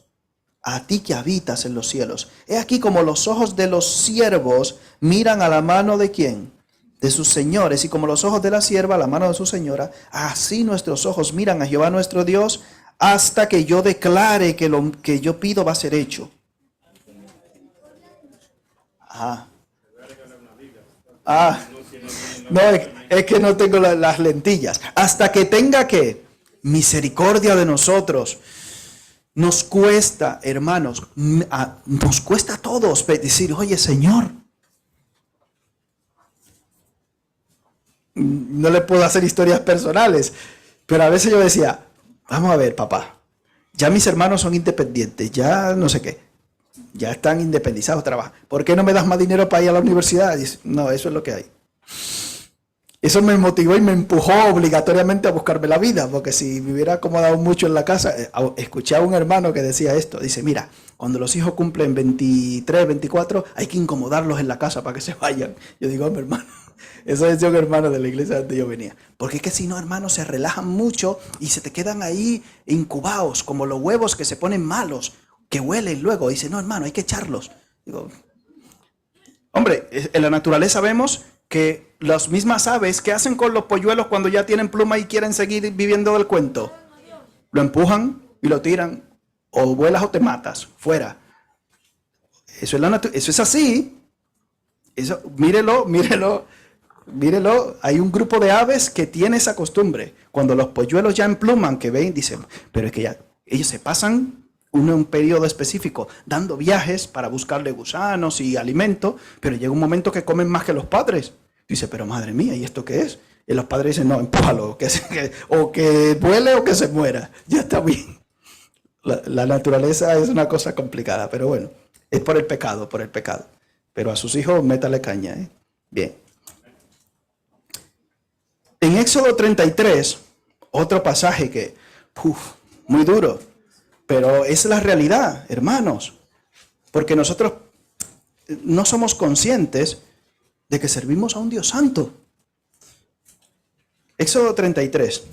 a ti que habitas en los cielos. He aquí como los ojos de los siervos miran a la mano de ¿quién? De sus señores, y como los ojos de la sierva a la mano de su señora, así nuestros ojos miran a Jehová nuestro Dios, hasta que yo declare que lo que yo pido va a ser hecho. No, es que no tengo las lentillas. Hasta que tenga que misericordia de nosotros. Nos cuesta, hermanos, nos cuesta a todos decir, oye, Señor, no le puedo hacer historias personales, pero a veces yo decía, vamos a ver, papá, ya mis hermanos son independientes, ya no sé qué, ya están independizados, trabajan. ¿Por qué no me das más dinero para ir a la universidad? Y dice, no, eso es lo que hay. Eso me motivó y me empujó obligatoriamente a buscarme la vida, porque si me hubiera acomodado mucho en la casa, escuché a un hermano que decía esto, dice, mira, cuando los hijos cumplen 23, 24, hay que incomodarlos en la casa para que se vayan. Yo digo, mi hermano, eso decía un hermano de la iglesia donde yo venía, porque es que si no, hermanos, se relajan mucho y se te quedan ahí incubados, como los huevos que se ponen malos, que huelen luego. Dice, no, hermano, hay que echarlos. Digo, hombre, en la naturaleza vemos que las mismas aves, ¿qué hacen con los polluelos cuando ya tienen pluma y quieren seguir viviendo del cuento? Lo empujan y lo tiran, o vuelas o te matas, fuera. Eso es así. Eso, mírelo. Hay un grupo de aves que tiene esa costumbre. Cuando los polluelos ya empluman, que ven, dicen, pero es que ya ellos se pasan un periodo específico dando viajes para buscarle gusanos y alimento, pero llega un momento que comen más que los padres. Dice, pero madre mía, ¿y esto qué es? Y los padres dicen, no, empújalo, o que vuele o que se muera. Ya está bien. La naturaleza es una cosa complicada, pero bueno, es por el pecado. Pero a sus hijos métale caña, ¿eh? Bien. En Éxodo 33, otro pasaje que, muy duro, pero es la realidad, hermanos, porque nosotros no somos conscientes de que servimos a un Dios santo. Éxodo 33.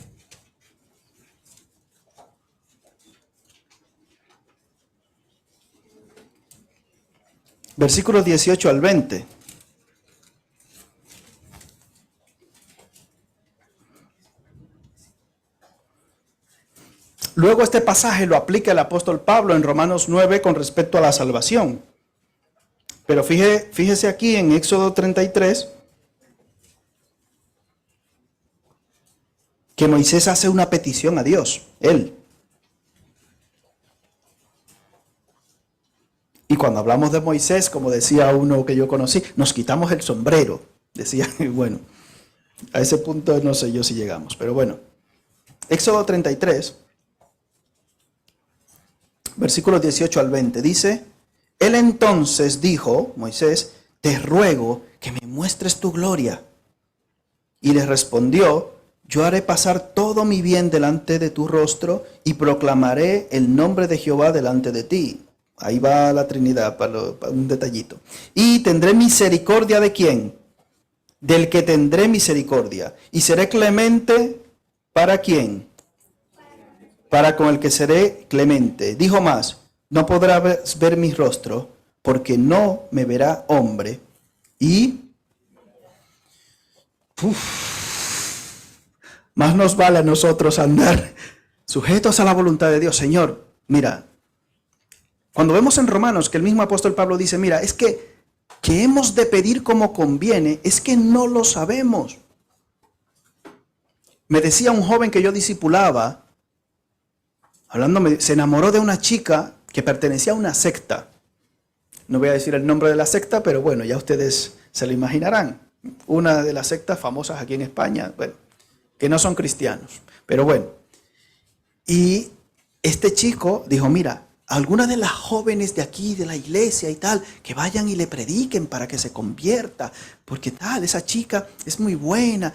Versículos 18 al 20. Luego este pasaje lo aplica el apóstol Pablo en Romanos 9 con respecto a la salvación. Pero fíjese aquí en Éxodo 33 que Moisés hace una petición a Dios, él. Y cuando hablamos de Moisés, como decía uno que yo conocí, nos quitamos el sombrero. Decía, bueno, a ese punto no sé yo si llegamos, pero bueno. Éxodo 33, versículos 18 al 20, dice, él entonces dijo, Moisés, te ruego que me muestres tu gloria. Y le respondió, yo haré pasar todo mi bien delante de tu rostro y proclamaré el nombre de Jehová delante de ti. Ahí va la Trinidad para un detallito. Y tendré misericordia de ¿quién? Del que tendré misericordia. Y seré clemente ¿para quién? Para con el que seré clemente. Dijo más, no podrás ver mi rostro, porque no me verá hombre. Y más nos vale a nosotros andar sujetos a la voluntad de Dios. Señor, mira, cuando vemos en Romanos que el mismo apóstol Pablo dice, mira, es que hemos de pedir como conviene, es que no lo sabemos. Me decía un joven que yo discipulaba, hablándome, se enamoró de una chica que pertenecía a una secta. No voy a decir el nombre de la secta, pero bueno, ya ustedes se lo imaginarán. Una de las sectas famosas aquí en España. Bueno, que no son cristianos. Pero bueno, y este chico dijo, mira, algunas de las jóvenes de aquí, de la iglesia y tal, que vayan y le prediquen para que se convierta, porque tal, esa chica es muy buena.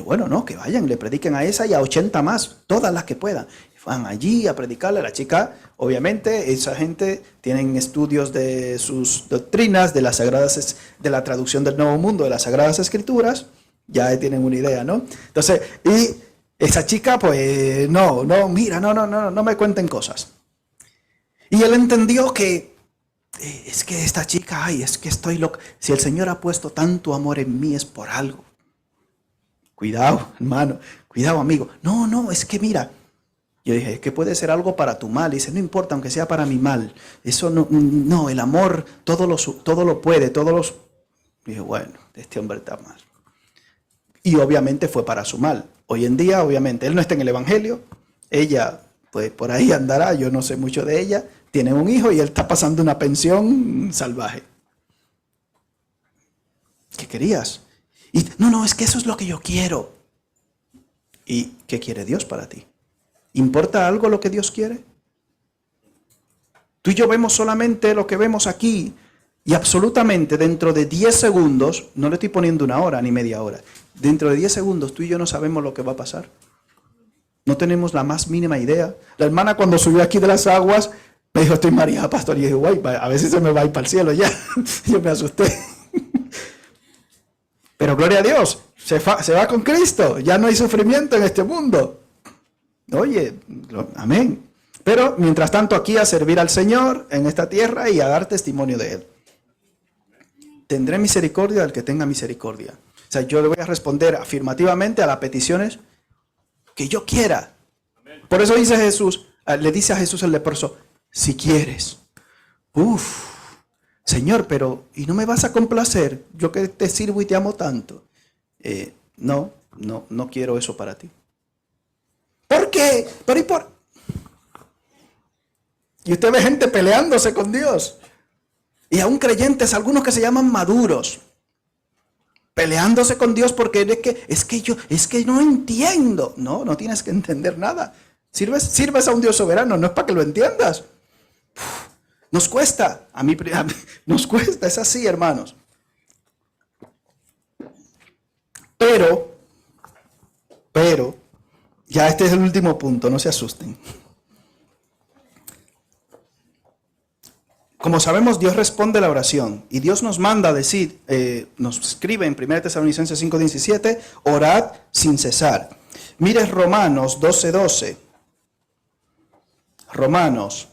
Bueno, no, que vayan, le prediquen a esa y a 80 más, todas las que puedan. Van allí a predicarle a la chica. Obviamente, esa gente tienen estudios de sus doctrinas, de las sagradas, de la traducción del Nuevo Mundo, de las Sagradas Escrituras. Ya tienen una idea, ¿no? Entonces, y esa chica, pues, mira, no me cuenten cosas. Y él entendió que es que esta chica, ay, es que estoy loco. Si el Señor ha puesto tanto amor en mí es por algo. Cuidado, hermano, cuidado, amigo. No, es que mira. Yo dije, es que puede ser algo para tu mal. Y dice, no importa, aunque sea para mi mal. Eso no, el amor todo lo puede, Y dije, bueno, este hombre está mal. Y obviamente fue para su mal. Hoy en día, obviamente, él no está en el Evangelio. Ella, pues por ahí andará, yo no sé mucho de ella. Tiene un hijo y él está pasando una pensión salvaje. ¿Qué querías? Y no, es que eso es lo que yo quiero. ¿Y qué quiere Dios para ti? ¿Importa algo lo que Dios quiere? Tú y yo vemos solamente lo que vemos aquí y absolutamente dentro de 10 segundos, no le estoy poniendo una hora ni media hora, dentro de 10 segundos tú y yo no sabemos lo que va a pasar. No tenemos la más mínima idea. La hermana cuando subió aquí de las aguas me dijo, estoy mareada, pastor. Y dije, guay, a ver si se me va a ir para el cielo ya. Yo me asusté. Pero gloria a Dios, se va con Cristo. Ya no hay sufrimiento en este mundo. Oye, amén. Pero mientras tanto aquí a servir al Señor en esta tierra y a dar testimonio de Él. Tendré misericordia del que tenga misericordia. O sea, yo le voy a responder afirmativamente a las peticiones que yo quiera. Por eso dice Jesús, le dice a Jesús el leproso, si quieres. Señor, pero ¿y no me vas a complacer? Yo que te sirvo y te amo tanto. No quiero eso para ti. ¿Por qué? Y usted ve gente peleándose con Dios. Y aún creyentes, algunos que se llaman maduros, peleándose con Dios porque es que no entiendo. No tienes que entender nada. Sirves a un Dios soberano, no es para que lo entiendas. Nos cuesta, a mí nos cuesta, es así, hermanos. Pero, ya este es el último punto, no se asusten. Como sabemos, Dios responde la oración y Dios nos manda a decir, nos escribe en 1 Tesalonicenses 5:17, orad sin cesar. Mire Romanos 12:12. Romanos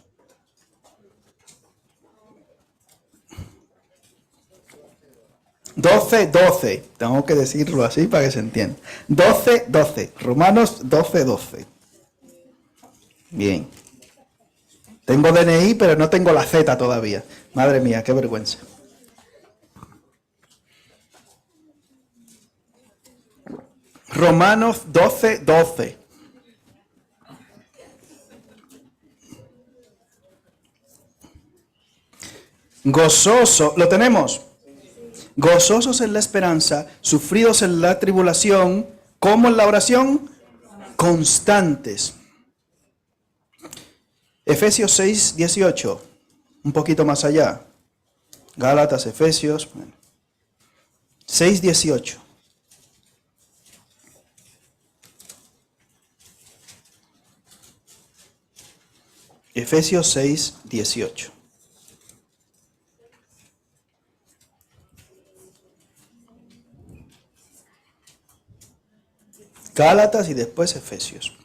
12:12. Tengo que decirlo así para que se entienda. 12:12. Romanos 12:12. Bien. Tengo DNI, pero no tengo la Z todavía. Madre mía, qué vergüenza. Romanos 12:12. Gozoso, ¿lo tenemos? Gozosos en la esperanza, sufridos en la tribulación, ¿cómo en la oración? Constantes. Efesios 6:18, un poquito más allá. Gálatas, Efesios, 6:18. Efesios 6:18. Gálatas y después Efesios.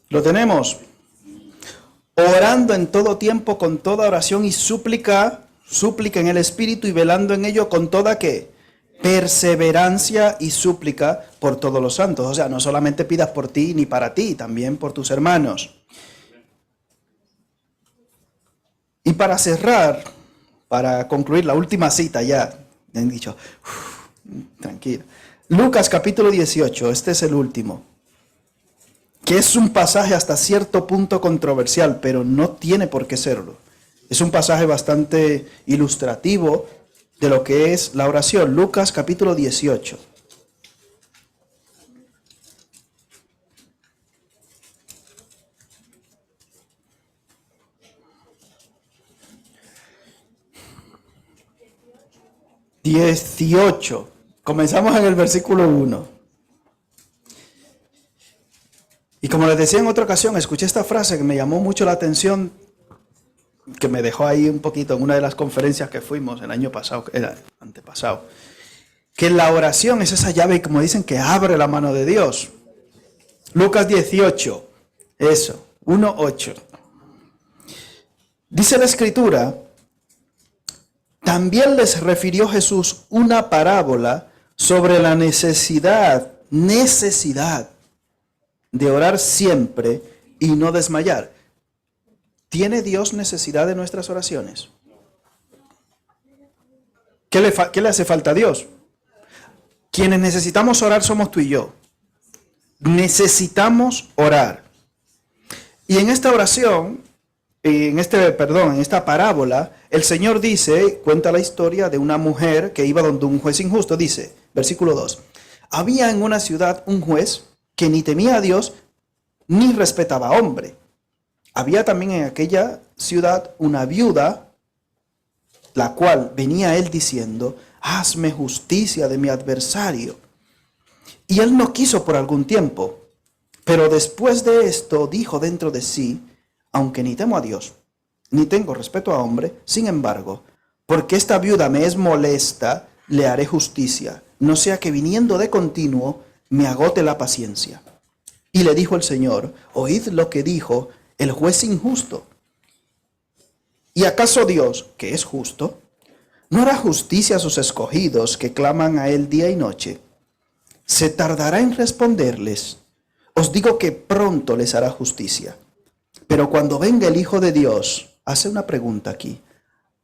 Lo tenemos. Orando en todo tiempo con toda oración y súplica en el Espíritu y velando en ello con toda ¿qué? Perseverancia y súplica por todos los santos. O sea, no solamente pidas por ti ni para ti, también por tus hermanos. Y para cerrar, para concluir la última cita ya, me han dicho, tranquilo. Lucas capítulo 18, este es el último. Que es un pasaje hasta cierto punto controversial, pero no tiene por qué serlo. Es un pasaje bastante ilustrativo de lo que es la oración. Lucas capítulo 18. Comenzamos en el versículo 1. Y como les decía en otra ocasión, escuché esta frase que me llamó mucho la atención, que me dejó ahí un poquito en una de las conferencias que fuimos el año pasado, era antepasado, que la oración es esa llave, como dicen, que abre la mano de Dios. Lucas 18, eso, 1:8. Dice la Escritura: también les refirió Jesús una parábola sobre la necesidad de orar siempre y no desmayar. ¿Tiene Dios necesidad de nuestras oraciones? ¿Qué le hace falta a Dios? Quienes necesitamos orar somos tú y yo. Necesitamos orar. Y en esta oración, en esta parábola, el Señor cuenta la historia de una mujer que iba donde un juez injusto. Dice, versículo 2, había en una ciudad un juez que ni temía a Dios ni respetaba a hombre. Había también en aquella ciudad una viuda, la cual venía a él diciendo: hazme justicia de mi adversario. Y él no quiso por algún tiempo, pero después de esto dijo dentro de sí: aunque ni temo a Dios, ni tengo respeto a hombre, sin embargo, porque esta viuda me es molesta, le haré justicia, no sea que viniendo de continuo me agote la paciencia. Y le dijo el Señor: oíd lo que dijo el juez injusto. ¿Y acaso Dios, que es justo, no hará justicia a sus escogidos que claman a él día y noche? ¿Se tardará en responderles? Os digo que pronto les hará justicia. Pero cuando venga el Hijo de Dios, hace una pregunta aquí: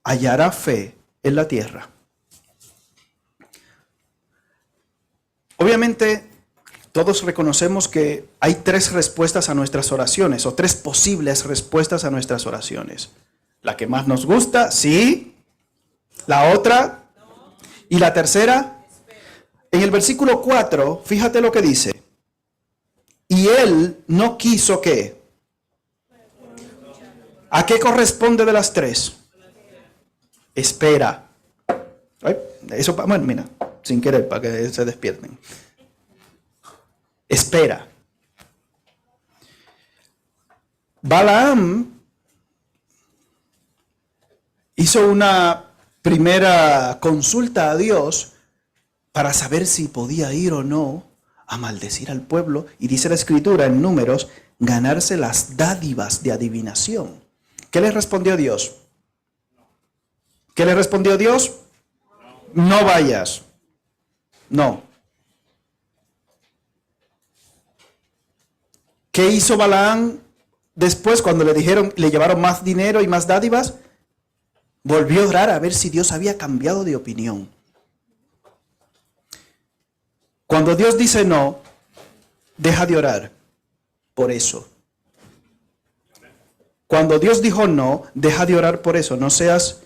¿hallará fe en la tierra? Obviamente, todos reconocemos que hay tres respuestas a nuestras oraciones, o tres posibles respuestas a nuestras oraciones. La que más nos gusta, sí. La otra, y la tercera. En el versículo 4, fíjate lo que dice. Y él no quiso ¿qué? ¿A qué corresponde de las tres? Espera. Ay, eso, bueno, mira, sin querer, para que se despierten. Espera. Balaam hizo una primera consulta a Dios para saber si podía ir o no a maldecir al pueblo. Y dice la Escritura en Números, ganarse las dádivas de adivinación. ¿Qué le respondió Dios? ¿Qué le respondió Dios? No vayas. No. ¿Qué hizo Balaam después cuando le llevaron más dinero y más dádivas? Volvió a orar a ver si Dios había cambiado de opinión. Cuando Dios dice no, deja de orar por eso. Cuando Dios dijo no, deja de orar por eso. No seas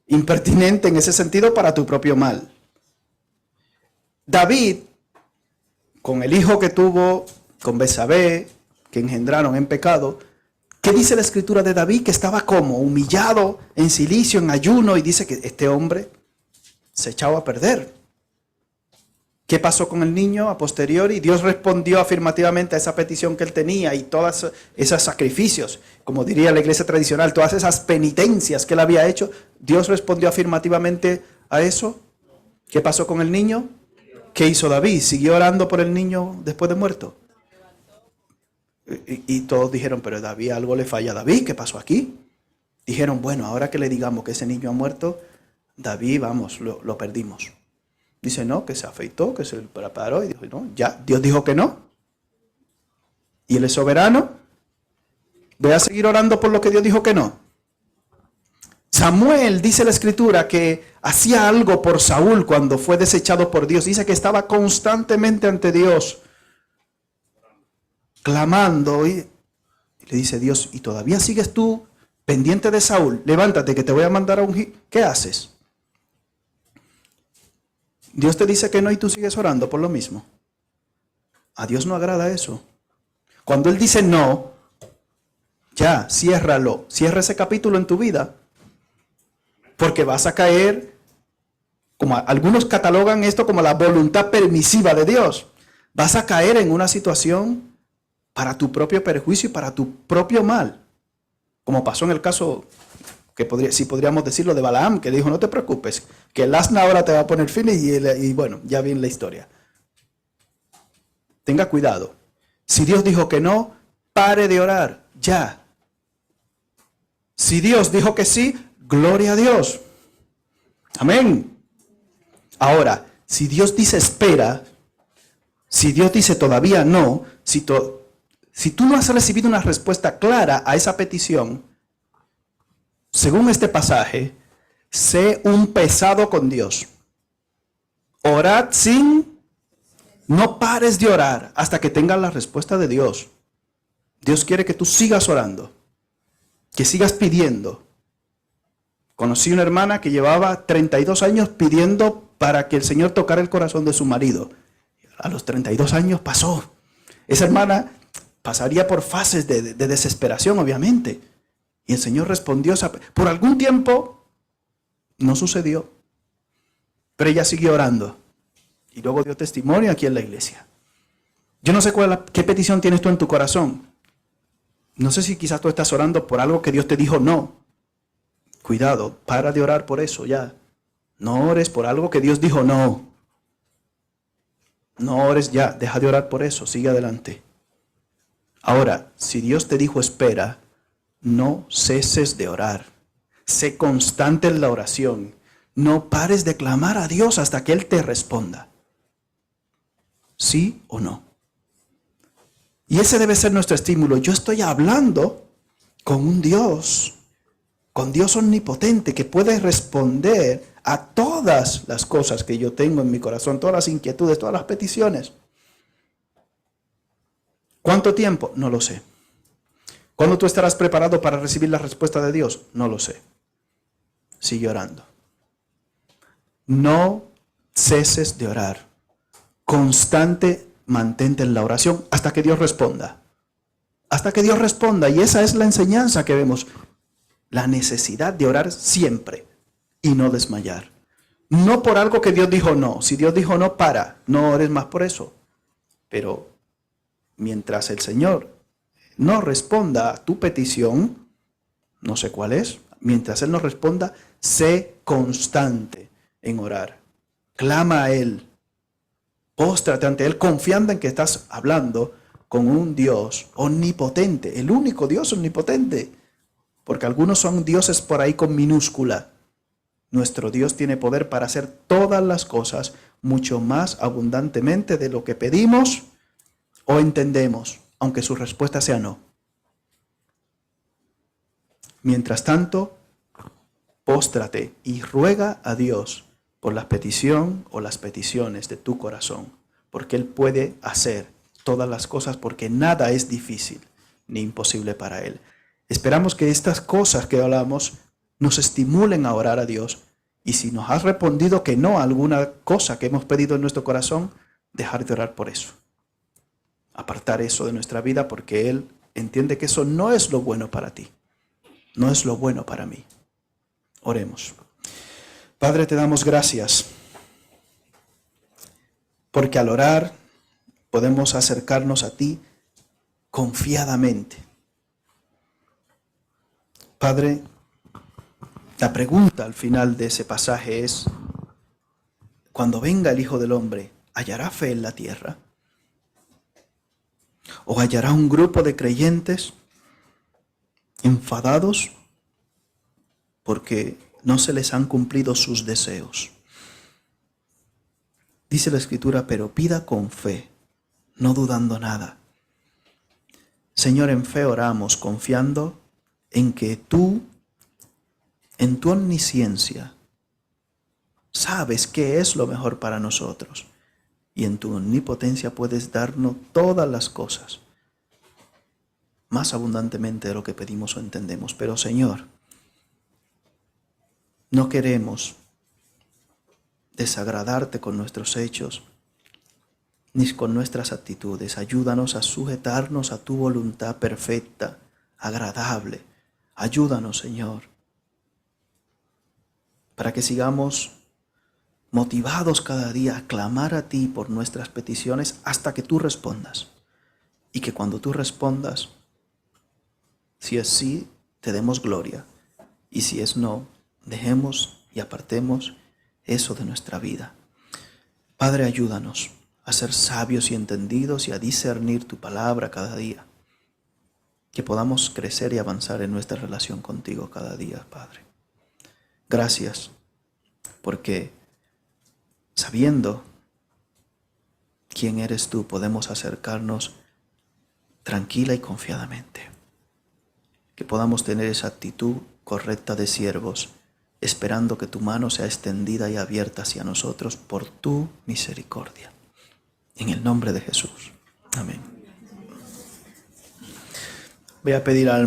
impertinente en ese sentido para tu propio mal. David, con el hijo que tuvo con Betsabé, que engendraron en pecado, ¿qué dice la Escritura de David? Que estaba como humillado, en silicio, en ayuno, y dice que este hombre se echaba a perder. ¿Qué pasó con el niño a posteriori? Dios respondió afirmativamente a esa petición que él tenía y todos esos sacrificios, como diría la iglesia tradicional, todas esas penitencias que él había hecho. Dios respondió afirmativamente a eso. ¿Qué pasó con el niño? ¿Qué hizo David? ¿Siguió orando por el niño después de muerto? Y todos dijeron, pero David, algo le falla a David, ¿qué pasó aquí? Dijeron, bueno, ahora que le digamos que ese niño ha muerto, David, vamos, lo perdimos. Dice, no, que se afeitó, que se preparó, y dijo, no, ya, Dios dijo que no. Y él es soberano. Voy a seguir orando por lo que Dios dijo que no. Samuel, dice la Escritura, que hacía algo por Saúl cuando fue desechado por Dios. Dice que estaba constantemente ante Dios, clamando, y le dice Dios, ¿y todavía sigues tú pendiente de Saúl, levántate que te voy a mandar a ungir. ¿Qué haces? Dios te dice que no y tú sigues orando por lo mismo. A Dios no agrada eso. Cuando Él dice no, ya, ciérralo. Cierra ese capítulo en tu vida. Porque vas a caer, como algunos catalogan esto como la voluntad permisiva de Dios. Vas a caer en una situación para tu propio perjuicio y para tu propio mal. Como pasó en el caso, si podríamos decirlo, de Balaam, que dijo, no te preocupes, que el asna ahora te va a poner fin y bueno, ya viene la historia. Tenga cuidado. Si Dios dijo que no, pare de orar, ya. Si Dios dijo que sí, gloria a Dios. Amén. Ahora, si Dios dice espera, si Dios dice todavía no, si tú no has recibido una respuesta clara a esa petición, según este pasaje, sé un pesado con Dios. Orad no pares de orar hasta que tengas la respuesta de Dios. Dios quiere que tú sigas orando, que sigas pidiendo. Conocí una hermana que llevaba 32 años pidiendo para que el Señor tocara el corazón de su marido. A los 32 años pasó. Esa hermana pasaría por fases de desesperación, obviamente. Y el Señor respondió. Por algún tiempo no sucedió. Pero ella siguió orando. Y luego dio testimonio aquí en la iglesia. Yo no sé qué petición tienes tú en tu corazón. No sé si quizás tú estás orando por algo que Dios te dijo no. Cuidado, para de orar por eso ya. No ores por algo que Dios dijo no. No ores ya, deja de orar por eso, sigue adelante. Ahora, si Dios te dijo espera, no ceses de orar. Sé constante en la oración. No pares de clamar a Dios hasta que Él te responda. ¿Sí o no? Y ese debe ser nuestro estímulo. Yo estoy hablando con un Dios, con Dios omnipotente, que puede responder a todas las cosas que yo tengo en mi corazón, todas las inquietudes, todas las peticiones. ¿Cuánto tiempo? No lo sé. ¿Cuándo tú estarás preparado para recibir la respuesta de Dios? No lo sé. Sigue orando. No ceses de orar. Constante, mantente en la oración hasta que Dios responda. Hasta que Dios responda. Y esa es la enseñanza que vemos. La necesidad de orar siempre y no desmayar. No por algo que Dios dijo no. Si Dios dijo no, no ores más por eso. Pero mientras el Señor no responda a tu petición, no sé cuál es, mientras Él no responda, sé constante en orar. Clama a Él. Póstrate ante Él confiando en que estás hablando con un Dios omnipotente, el único Dios omnipotente. Porque algunos son dioses por ahí con minúscula. Nuestro Dios tiene poder para hacer todas las cosas mucho más abundantemente de lo que pedimos o entendemos, aunque su respuesta sea no. Mientras tanto, póstrate y ruega a Dios por la petición o las peticiones de tu corazón, porque Él puede hacer todas las cosas, porque nada es difícil ni imposible para Él. Esperamos que estas cosas que hablamos nos estimulen a orar a Dios, y si nos has respondido que no a alguna cosa que hemos pedido en nuestro corazón, dejar de orar por eso. Apartar eso de nuestra vida, porque Él entiende que eso no es lo bueno para ti, no es lo bueno para mí. Oremos. Padre, te damos gracias, porque al orar podemos acercarnos a ti confiadamente. Padre, la pregunta al final de ese pasaje es, cuando venga el Hijo del Hombre, ¿hallará fe en la tierra? ¿O hallará un grupo de creyentes enfadados porque no se les han cumplido sus deseos? Dice la Escritura, pero pida con fe, no dudando nada. Señor, en fe oramos, confiando en que tú, en tu omnisciencia, sabes qué es lo mejor para nosotros. Y en tu omnipotencia puedes darnos todas las cosas. más abundantemente de lo que pedimos o entendemos. Pero Señor, no queremos desagradarte con nuestros hechos, ni con nuestras actitudes. Ayúdanos a sujetarnos a tu voluntad perfecta, agradable. Ayúdanos, Señor, para que sigamos motivados cada día a clamar a ti por nuestras peticiones hasta que tú respondas. Y que cuando tú respondas, si es sí, te demos gloria. Y si es no, dejemos y apartemos eso de nuestra vida. Padre, ayúdanos a ser sabios y entendidos y a discernir tu palabra cada día. Que podamos crecer y avanzar en nuestra relación contigo cada día, Padre. Gracias, porque sabiendo quién eres tú, podemos acercarnos tranquila y confiadamente. Que podamos tener esa actitud correcta de siervos, esperando que tu mano sea extendida y abierta hacia nosotros por tu misericordia. En el nombre de Jesús. Amén. Voy a pedir al